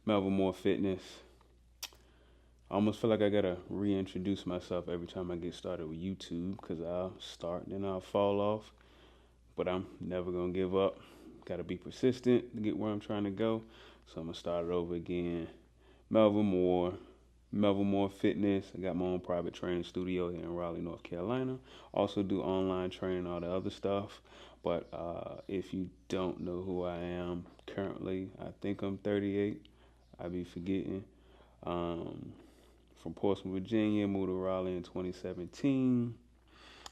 Melvinmoorefitness. I almost feel like I gotta reintroduce myself every time I get started with YouTube, because I'll start and then I'll fall off. But I'm never gonna give up. Gotta be persistent to get where I'm trying to go. So I'm gonna start it over again. Melvin Moore, Melvinmoorefitness. I got my own private training studio here in Raleigh, North Carolina. Also do online training, all the other stuff. But if you don't know who I am currently, I think I'm 38. I be forgetting. From Portsmouth, Virginia, moved to Raleigh in 2017.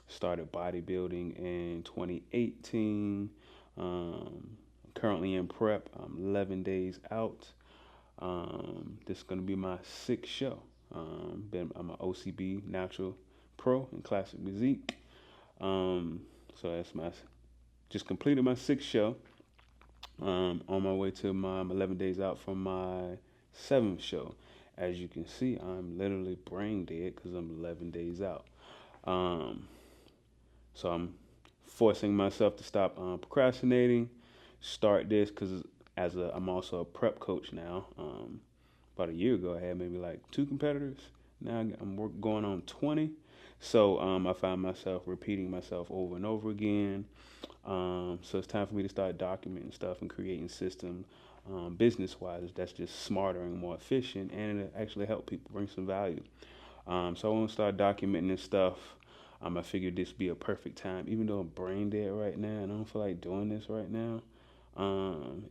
Started bodybuilding in 2018. Currently in prep. I'm 11 days out. This is going to be my sixth show. I'm an OCB Natural Pro in Classic Physique. So that's just completed my sixth show. On my way to I'm 11 days out from my seventh show. As you can see, I'm literally brain dead because I'm 11 days out. So I'm forcing myself to stop procrastinating, start this, because I'm also a prep coach now. About a year ago, I had maybe like 2 competitors. Now I'm going on 20. So I find myself repeating myself over and over again. So it's time for me to start documenting stuff and creating systems. Business-wise, that's just smarter and more efficient, and it actually help people bring some value. So I want to start documenting this stuff. I figured this would be a perfect time, even though I'm brain dead right now and I don't feel like doing this right now.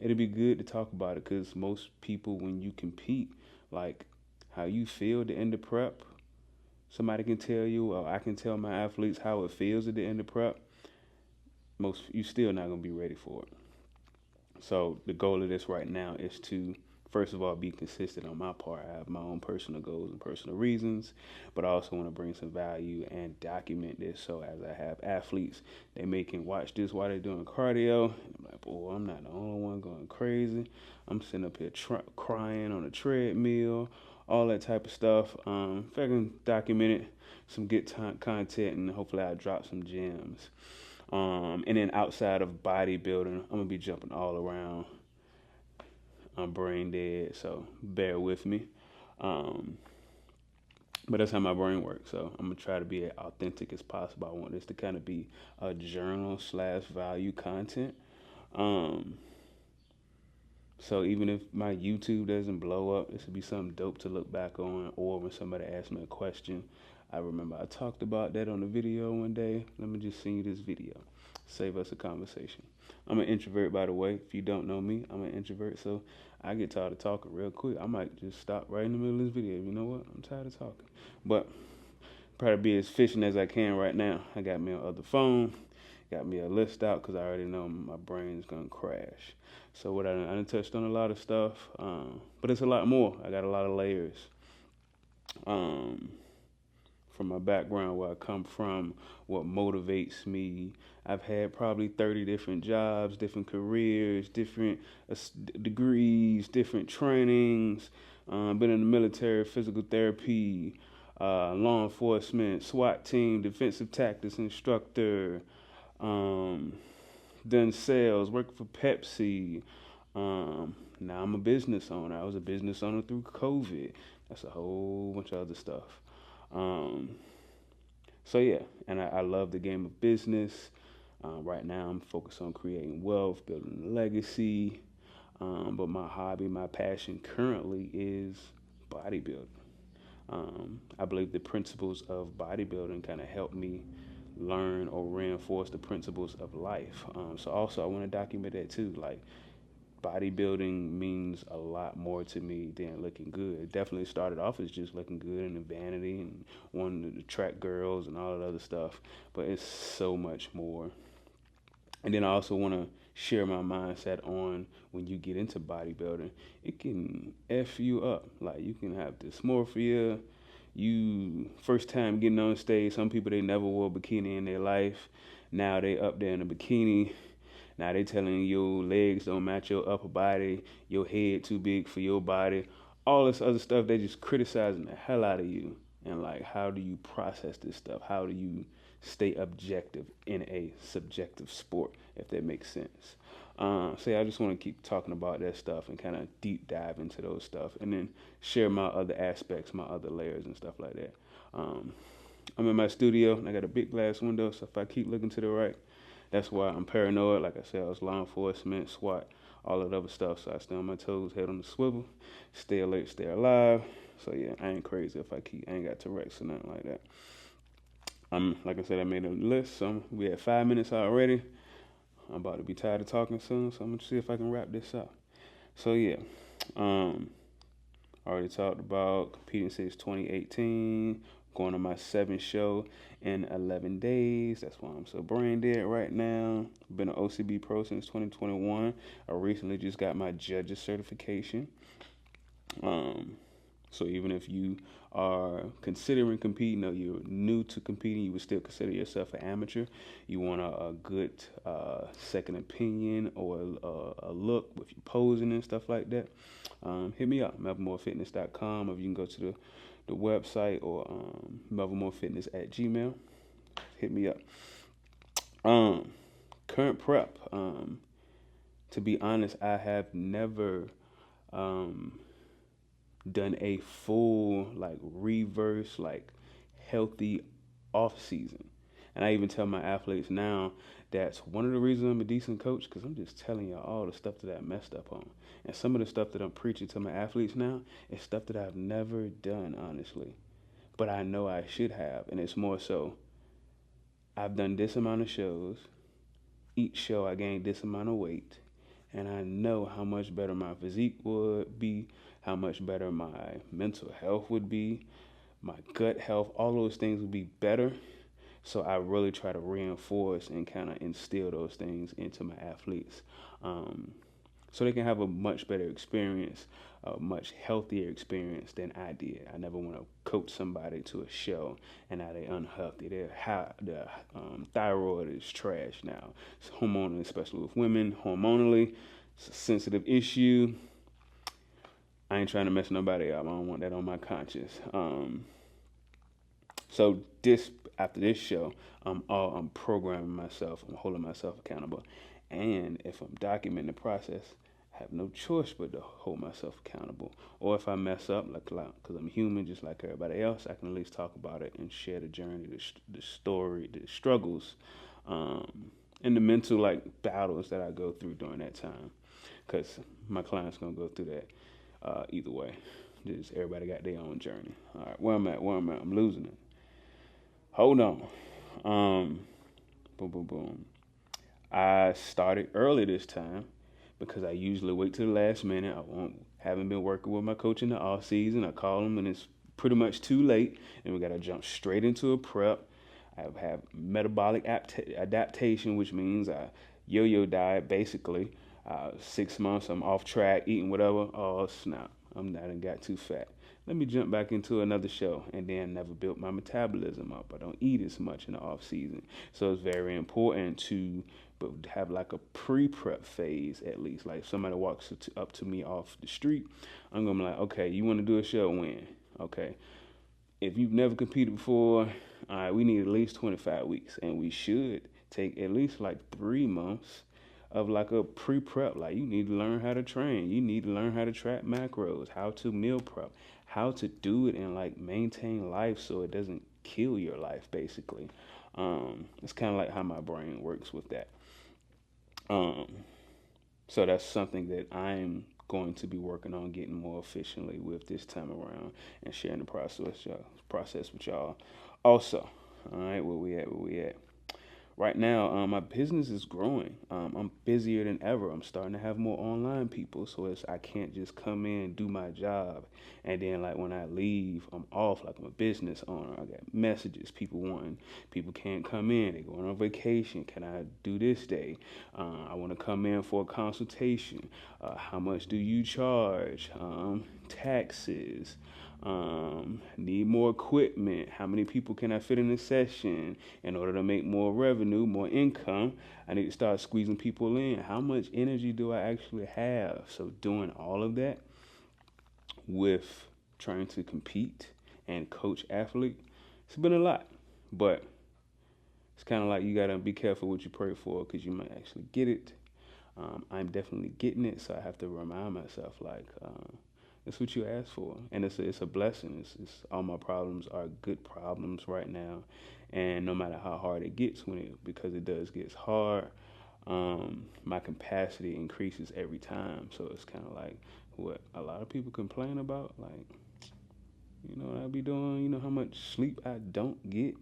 It'd be good to talk about it, because most people, when you compete, like how you feel at the end of prep, somebody can tell you, or I can tell my athletes how it feels at the end of prep. You still not gonna be ready for it. So the goal of this right now is to, first of all, be consistent on my part. I have my own personal goals and personal reasons, but I also want to bring some value and document this. So as I have athletes, they can watch this while they're doing cardio. I'm like, boy, I'm not the only one going crazy. I'm sitting up here crying on a treadmill, all that type of stuff. If I can document it, some good content, and hopefully I drop some gems. And then outside of bodybuilding, I'm gonna be jumping all around. I'm brain dead, so bear with me. But that's how my brain works. So I'm gonna try to be as authentic as possible. I want this to kind of be a journal/value content. So even if my YouTube doesn't blow up, this would be something dope to look back on. Or when somebody asks me a question, I remember I talked about that on the video one day. Let me just send you this video. Save us a conversation. I'm an introvert, by the way. If you don't know me, I'm an introvert, so I get tired of talking real quick. I might just stop right in the middle of this video. You know what? I'm tired of talking. But probably be as efficient as I can right now. I got me on other phone. Got me a list out because I already know my brain's going to crash. So what I done touched on a lot of stuff, but it's a lot more. I got a lot of layers. From my background, where I come from, what motivates me. I've had probably 30 different jobs, different careers, different degrees, different trainings. Been in the military, physical therapy, law enforcement, SWAT team, defensive tactics instructor. Done sales, worked for Pepsi. Now I'm a business owner. I was a business owner through COVID. That's a whole bunch of other stuff. So yeah, and I love the game of business. Right now I'm focused on creating wealth, building a legacy. But my hobby, my passion currently is bodybuilding. I believe the principles of bodybuilding kind of help me learn or reinforce the principles of life. So also I want to document that too. Like, bodybuilding means a lot more to me than looking good. It definitely started off as just looking good and the vanity and wanting to attract girls and all that other stuff, but it's so much more. And then I also want to share my mindset on when you get into bodybuilding, it can F you up. Like, you can have dysmorphia. You first time getting on stage, some people, they never wore a bikini in their life. Now they up there in a bikini. Now they telling you your legs don't match your upper body, your head too big for your body, all this other stuff. They just criticizing the hell out of you. And like, how do you process this stuff? How do you stay objective in a subjective sport, if that makes sense? So yeah, I just want to keep talking about that stuff and kind of deep dive into those stuff, and then share my other aspects, my other layers and stuff like that. I'm in my studio and I got a big glass window, so if I keep looking to the right, that's why I'm paranoid. Like I said, I was law enforcement, SWAT, all that other stuff. So I stay on my toes, head on the swivel, stay alert, stay alive. So yeah, I ain't crazy if I ain't got Tourette's or nothing like that. Like I said, I made a list. So we at 5 minutes already. I'm about to be tired of talking soon, so I'm gonna see if I can wrap this up. So yeah, I already talked about competing since 2018, going on my 7th show in 11 days. That's why I'm so brain dead right now. Been an OCB pro since 2021. I recently just got my judges certification. So even if you are considering competing or you're new to competing, you would still consider yourself an amateur. You want a good second opinion or a look with your posing and stuff like that, hit me up, melvinmoorefitness.com, or you can go to the website or melvinmoorefitness@gmail. Hit me up. Current prep. To be honest, I have never done a full reverse healthy off season, and I even tell my athletes now that's one of the reasons I'm a decent coach, because I'm just telling y'all all the stuff that I messed up on, and some of the stuff that I'm preaching to my athletes now is stuff that I've never done honestly, but I know I should have, and it's more so I've done this amount of shows. Each show I gained this amount of weight, and I know how much better my physique would be, how much better my mental health would be, my gut health, all those things would be better. So I really try to reinforce and kind of instill those things into my athletes, so they can have a much better experience, a much healthier experience than I did. I never want to coach somebody to a show and now they're unhealthy. Their thyroid is trash now. It's hormonal, especially with women. Hormonally, it's a sensitive issue. I ain't trying to mess nobody up. I don't want that on my conscience. So after this show, I'm programming myself. I'm holding myself accountable, and if I'm documenting the process, I have no choice but to hold myself accountable. Or if I mess up, because I'm human just like everybody else, I can at least talk about it and share the journey, the story, the struggles, and the mental battles that I go through during that time. Because my client's gonna go through that either way. Just everybody got their own journey. All right, where I'm at, I'm losing it. Hold on. Boom, boom, boom. I started early this time because I usually wait till the last minute. Haven't been working with my coach in the off season. I call him and it's pretty much too late, and we gotta jump straight into a prep. I have metabolic adaptation, which means I yo-yo diet basically. 6 months I'm off track, eating whatever. Oh snap! I done got too fat. Let me jump back into another show, and then never built my metabolism up. I don't eat as much in the off season, so it's very important to have a pre-prep phase at least. Like if somebody walks up to me off the street, I'm gonna be like, okay, you want to do a show when? Okay, if you've never competed before, all right, we need at least 25 weeks, and we should take at least 3 months of a pre-prep. You need to learn how to train. You need to learn how to track macros, how to meal prep, how to do it and maintain life so it doesn't kill your life basically. It's kind of like how my brain works with that. So that's something that I'm going to be working on getting more efficiently with this time around and sharing the process with y'all also. All right, where we at? Right now, my business is growing. I'm busier than ever. I'm starting to have more online people, so I can't just come in, do my job, and then when I leave, I'm off. I'm a business owner. I got messages, people can't come in. They're going on vacation. Can I do this day? I want to come in for a consultation. How much do you charge? Taxes. Need more equipment. How many people can I fit in a session? In order to make more revenue, more income, I need to start squeezing people in. How much energy do I actually have? So doing all of that with trying to compete and coach athlete, it's been a lot. But it's kind of you got to be careful what you pray for, because you might actually get it. I'm definitely getting it, so I have to remind myself, like, it's what you asked for, and it's a blessing. It's all my problems are good problems right now, and no matter how hard it gets, because it does get hard, my capacity increases every time. So it's kind of like what a lot of people complain about, like, you know what I be doing, you know how much sleep I don't get.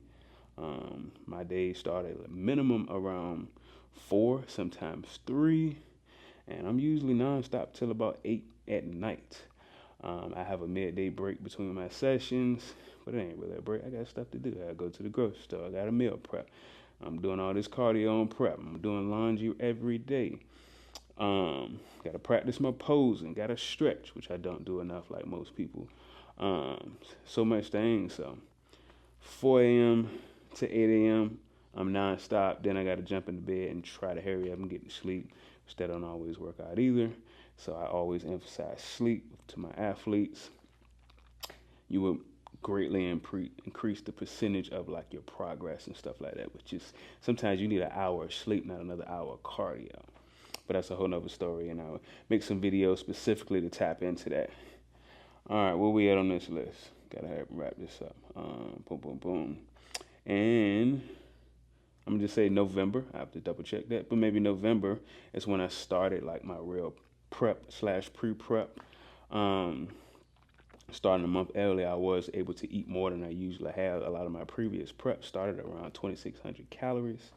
My days start at a minimum around 4, sometimes 3, and I'm usually nonstop till about 8 at night. I have a midday break between my sessions, but it ain't really a break. I got stuff to do. I gotta go to the grocery store. I got a meal prep. I'm doing all this cardio and prep. I'm doing laundry every day. Got to practice my posing. Got to stretch, which I don't do enough like most people. So much things. So 4 a.m. to 8 a.m. I'm nonstop. Then I got to jump into bed and try to hurry up and get to sleep, which that don't always work out either. So I always emphasize sleep to my athletes. You will greatly increase the percentage of like your progress and stuff like that, which is sometimes you need an hour of sleep, not another hour of cardio. But that's a whole nother story, and I'll make some videos specifically to tap into that. All right, where we at on this list? Gotta wrap this up. Boom, boom, boom. And I'm gonna just say November. I have to double check that, but maybe November is when I started like my real prep/pre-prep. Starting a month early, I was able to eat more than I usually have. A lot of my previous prep started around 2,600 calories.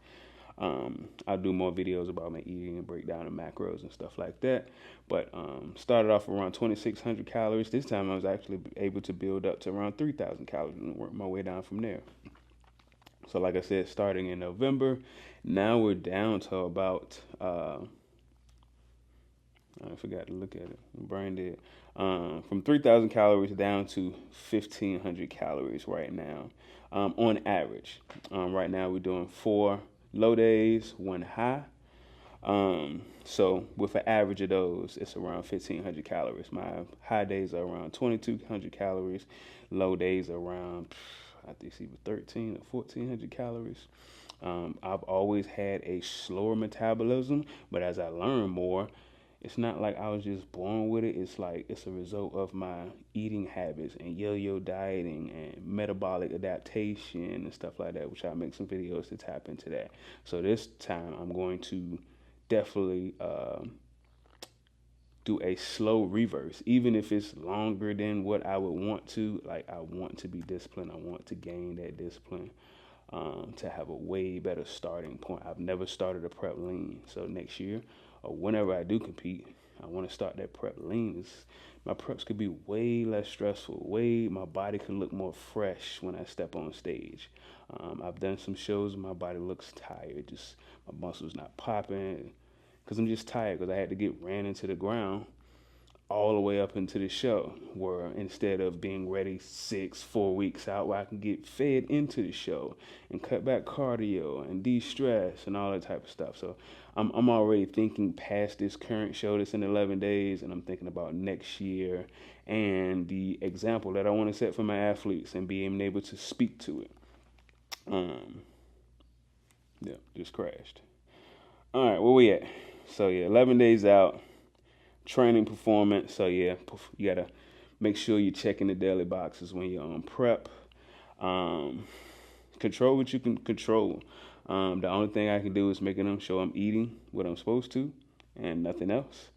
I'll do more videos about my eating and break down the macros and stuff like that. But started off around 2,600 calories. This time I was actually able to build up to around 3,000 calories and work my way down from there. So like I said, starting in November, now we're down to about, I forgot to look at it, my brain did. From 3,000 calories down to 1,500 calories right now, on average. Right now we're doing 4 low days, 1 high. So with an average of those, it's around 1,500 calories. My high days are around 2,200 calories. Low days are around, I think it's either 1,300 or 1,400 calories. I've always had a slower metabolism, but as I learn more, it's not like I was just born with it. It's like it's a result of my eating habits and yo-yo dieting and metabolic adaptation and stuff like that, which I'll make some videos to tap into that. So this time I'm going to definitely do a slow reverse, even if it's longer than what I would want to. Like, I want to be disciplined. I want to gain that discipline, to have a way better starting point. I've never started a prep lean. So next year, or whenever I do compete, I want to start that prep lean. My preps could be way less stressful. My body could look more fresh when I step on stage. I've done some shows and my body looks tired. Just my muscles not popping because I'm just tired because I had to get ran into the ground all the way up into the show, where instead of being ready 4 weeks out, where I can get fed into the show and cut back cardio and de-stress and all that type of stuff. So I'm already thinking past this current show that's in 11 days, and I'm thinking about next year and the example that I want to set for my athletes and being able to speak to it. Yeah, just crashed. All right, where we at? So yeah, 11 days out. Training performance. So yeah, you gotta make sure you're checking the daily boxes when you're on prep. Control what you can control. The only thing I can do is making sure I'm eating what I'm supposed to and nothing else.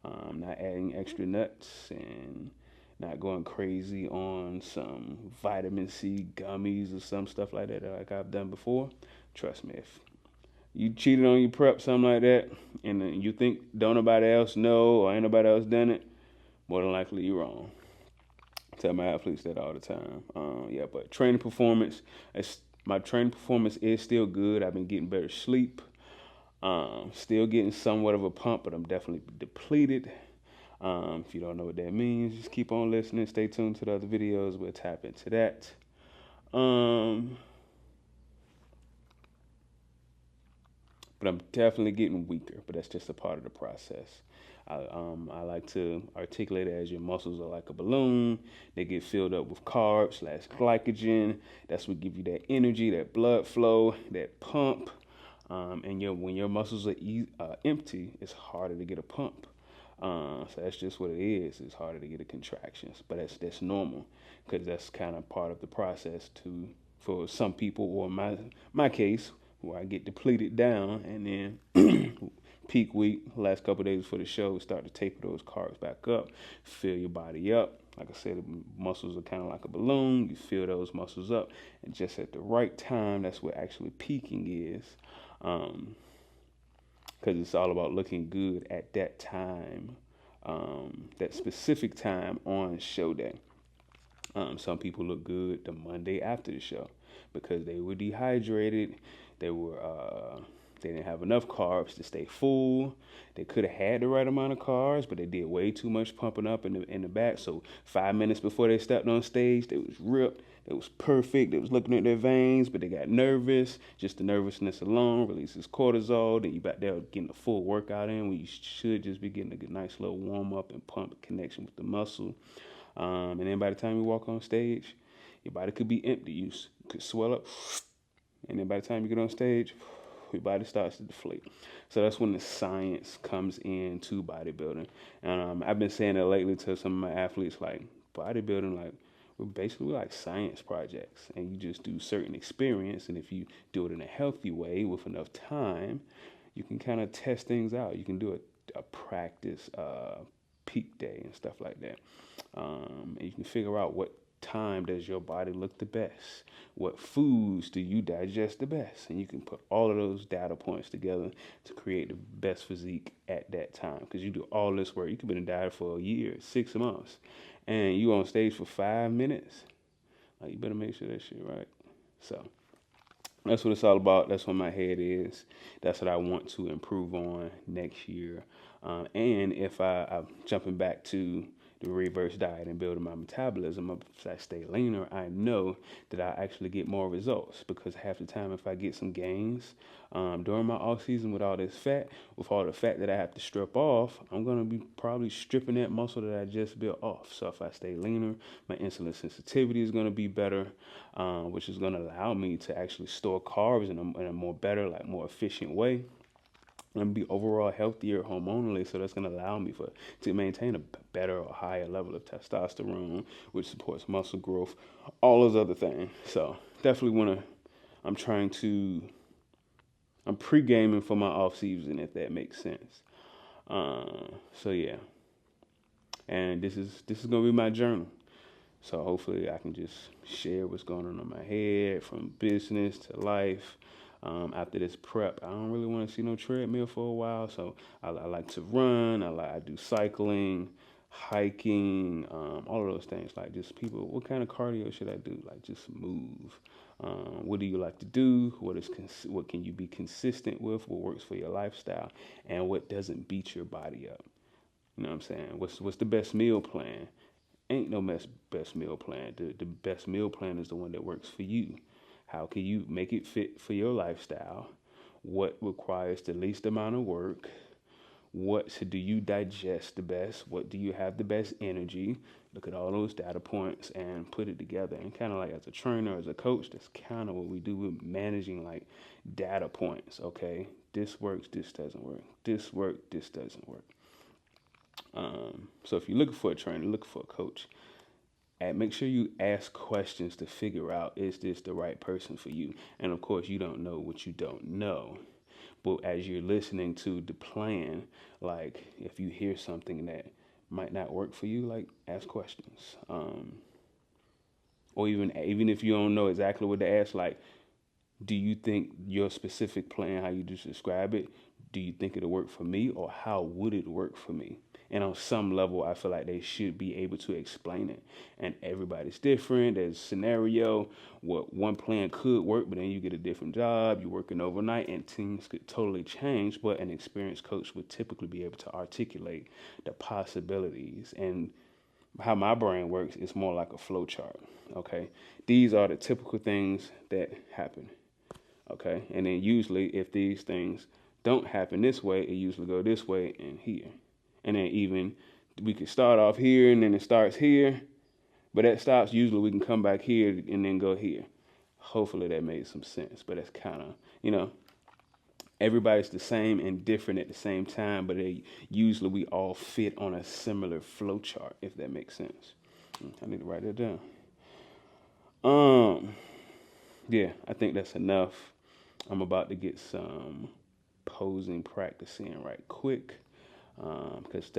Not adding extra nuts and not going crazy on some vitamin C gummies or some stuff like that like I've done before. Trust me, if you cheated on your prep, something like that, and you think don't nobody else know or ain't nobody else done it, more than likely you're wrong. I tell my athletes that all the time. But training performance, my training performance is still good. I've been getting better sleep. Still getting somewhat of a pump, but I'm definitely depleted. If you don't know what that means, just keep on listening. Stay tuned to the other videos. We'll tap into that. But I'm definitely getting weaker, but that's just a part of the process. I like to articulate it as your muscles are like a balloon. They get filled up with carbs/glycogen. That's what give you that energy, that blood flow, that pump. And when your muscles are empty, it's harder to get a pump. So that's just what it is. It's harder to get a contractions, but that's normal because that's kind of part of the process for some people, or my case, where I get depleted down, and then peak week, last couple of days before the show, start to taper those carbs back up, fill your body up. Like I said, the muscles are kind of like a balloon. You fill those muscles up, and just at the right time, that's what actually peaking is. Because it's all about looking good at that time, that specific time on show day. Some people look good the Monday after the show because they were dehydrated. They didn't have enough carbs to stay full. They could have had the right amount of carbs, but they did way too much pumping up in the back. So 5 minutes before they stepped on stage, they was ripped. It was perfect. They was looking at their veins, but they got nervous. Just the nervousness alone releases cortisol. Then you back there getting a full workout in when you should just be getting a nice little warm up and pump connection with the muscle. And then by the time you walk on stage, your body could be empty. You could swell up. And then by the time you get on stage, your body starts to deflate. So that's when the science comes into bodybuilding. And I've been saying it lately to some of my athletes, like bodybuilding, like we're like science projects, and you just do certain experience. And if you do it in a healthy way with enough time, you can kind of test things out. You can do a practice peak day and stuff like that. And you can figure out what time does your body look the best? What foods do you digest the best? And you can put all of those data points together to create the best physique at that time. Because you do all this work. You could be in a diet for a year, 6 months, and you on stage for 5 minutes. Like, you better make sure that shit right. So that's what it's all about. That's what my head is. That's what I want to improve on next year. And if I'm jumping back to the reverse diet and building my metabolism, if I stay leaner, I know that I actually get more results, because half the time if I get some gains during my off season with all this fat, with all the fat that I have to strip off, I'm going to be probably stripping that muscle that I just built off. So if I stay leaner, my insulin sensitivity is going to be better, which is going to allow me to actually store carbs in a more better, like more efficient way. And be overall healthier hormonally, so that's going to allow me to maintain a better or higher level of testosterone, which supports muscle growth, all those other things. So definitely I'm pre-gaming for my off season, if that makes sense. So yeah, and this is going to be my journal. So hopefully I can just share what's going on in my head, from business to life. After this prep, I don't really want to see no treadmill for a while, so I like to run. I do cycling, hiking, all of those things. Like, just people, what kind of cardio should I do? Like, just move. What do you like to do? What can you be consistent with? What works for your lifestyle, and what doesn't beat your body up? You know what I'm saying? What's the best meal plan? Ain't no best meal plan. The best meal plan is the one that works for you. How can you make it fit for your lifestyle? What requires the least amount of work? What do you digest the best? What do you have the best energy? Look at all those data points and put it together. And kind of like, as a trainer, as a coach, that's kind of what we do with managing, like, data points. Okay, this works, this doesn't work. This works, this doesn't work. So if you're looking for a trainer, looking for a coach, and make sure you ask questions to figure out, is this the right person for you? And of course, you don't know what you don't know. But as you're listening to the plan, like, if you hear something that might not work for you, like, ask questions. Or even if you don't know exactly what to ask, like, do you think your specific plan, how you just describe it, do you think it'll work for me, or how would it work for me? And on some level, I feel like they should be able to explain it. And everybody's different. There's a scenario what one plan could work, but then you get a different job, you're working overnight, and things could totally change. But an experienced coach would typically be able to articulate the possibilities. And how my brain works is more like a flow chart. Okay, these are the typical things that happen. Okay, and then usually if these things don't happen this way, it usually go this way and here. And then even we could start off here and then it starts here, but that stops, usually we can come back here and then go here. Hopefully that made some sense, but that's kind of, everybody's the same and different at the same time, but we all fit on a similar flow chart, if that makes sense. I need to write that down. Yeah, I think that's enough. I'm about to get some posing practice in right quick, because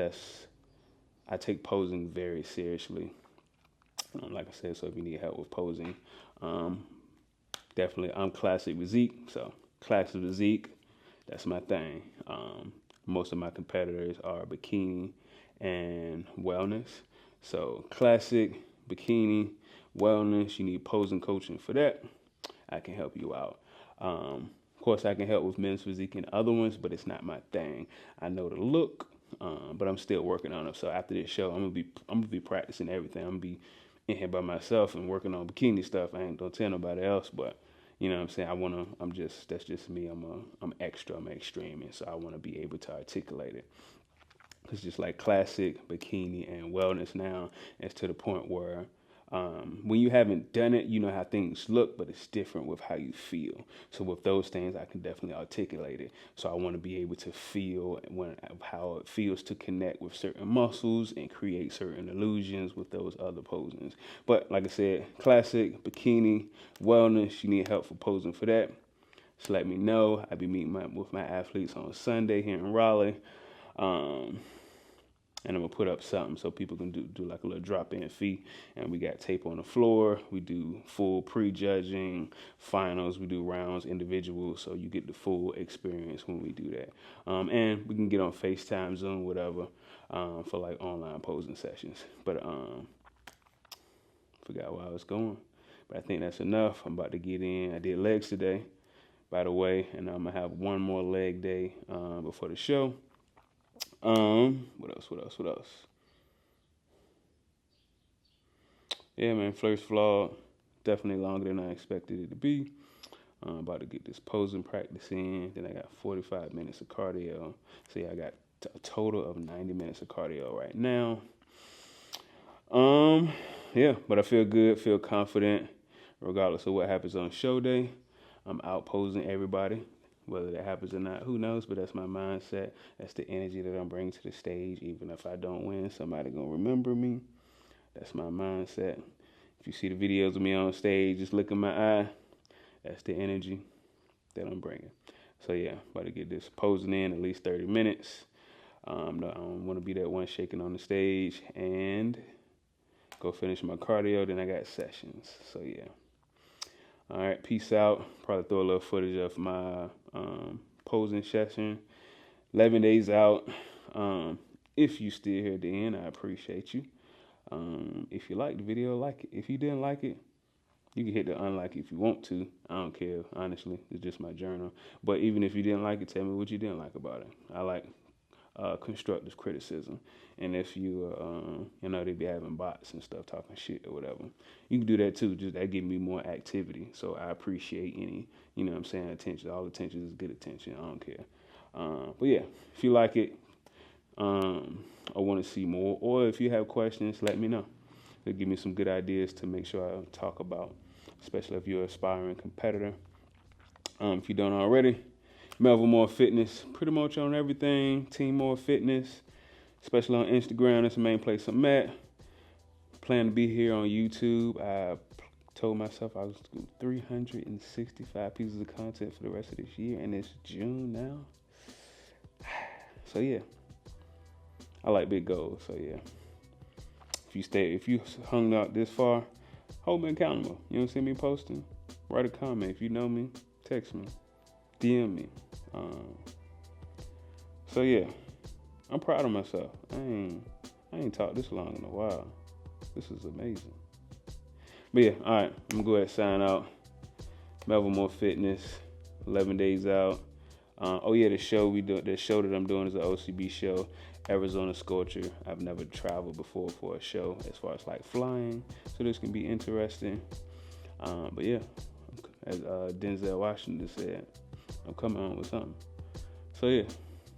I take posing very seriously. Like I said, so if you need help with posing, definitely, I'm classic physique, so classic physique, that's my thing. Most of my competitors are bikini and wellness. So classic, bikini, wellness, you need posing coaching for that. I can help you out. Of course, I can help with men's physique and other ones, but it's not my thing. I know the look, but I'm still working on it. So after this show, I'm gonna be practicing everything. I'm gonna be in here by myself and working on bikini stuff. I ain't gonna tell nobody else, but you know what I'm saying? That's just me. I'm extra, I'm extreme, and so I want to be able to articulate it. It's just like classic, bikini, and wellness now. It's to the point where when you haven't done it, you know how things look, but it's different with how you feel. So with those things, I can definitely articulate it. So I want to be able to feel how it feels to connect with certain muscles and create certain illusions with those other posings. But like I said, classic, bikini, wellness, you need help for posing for that. Just let me know. I'll be meeting with my athletes on Sunday here in Raleigh. And I'm gonna put up something so people can do like a little drop-in fee. And we got tape on the floor. We do full pre-judging, finals. We do rounds, individuals, so you get the full experience when we do that. And we can get on FaceTime, Zoom, whatever, for like online posing sessions. But forgot where I was going. But I think that's enough. I'm about to get in. I did legs today, by the way, and I'm gonna have one more leg day before the show. What else? Yeah, man, first vlog, definitely longer than I expected it to be. I'm about to get this posing practice in. Then I got 45 minutes of cardio. So yeah, I got a total of 90 minutes of cardio right now. Yeah, but I feel good, feel confident, regardless of what happens on show day. I'm out posing everybody. Whether that happens or not, who knows? But that's my mindset. That's the energy that I'm bringing to the stage. Even if I don't win, somebody gonna remember me. That's my mindset. If you see the videos of me on stage, just look in my eye. That's the energy that I'm bringing. So yeah, about to get this posing in at least 30 minutes. I don't want to be that one shaking on the stage and go finish my cardio. Then I got sessions. So yeah. All right, peace out. Probably throw a little footage of my posing session. 11 days out. If you still here at the end, I appreciate you. If you liked the video, like it. If you didn't like it, you can hit the unlike if you want to. I don't care, honestly. It's just my journal. But even if you didn't like it, tell me what you didn't like about it. I like constructive criticism. And if you, they be having bots and stuff talking shit or whatever, you can do that too. Just that give me more activity. So I appreciate any, attention. All attention is good attention. I don't care. But yeah, if you like it, I want to see more, or if you have questions, let me know. It'll give me some good ideas to make sure I talk about, especially if you're an aspiring competitor. If you don't already, Melvinmoorefitness, pretty much on everything. Team More Fitness, especially on Instagram. That's the main place I'm at. Plan to be here on YouTube. I told myself I was doing 365 pieces of content for the rest of this year, and it's June now. So yeah, I like big goals. So yeah, if you hung out this far, hold me accountable. You don't see me posting? Write a comment. If you know me, text me, DM me. So yeah, I'm proud of myself. I ain't talked this long in a while. This is amazing. But yeah, all right, I'm gonna go ahead and sign out. Melvinmoorefitness, 11 days out. The show that I'm doing is an OCB show, Arizona Sculpture. I've never traveled before for a show as far as like flying, so this can be interesting. But yeah, as Denzel Washington said, I'm coming on with something. So yeah,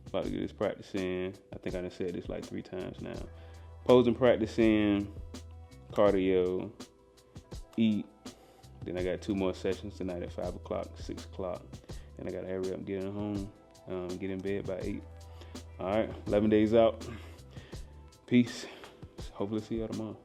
about to get this practice in. I think I done said this like 3 times now. Posing practice in, cardio, eat. Then I got 2 more sessions tonight at 5 o'clock, 6 o'clock. and I gotta hurry up and get in home, get in bed by 8. All right, 11 days out. Peace. Hopefully see y'all tomorrow.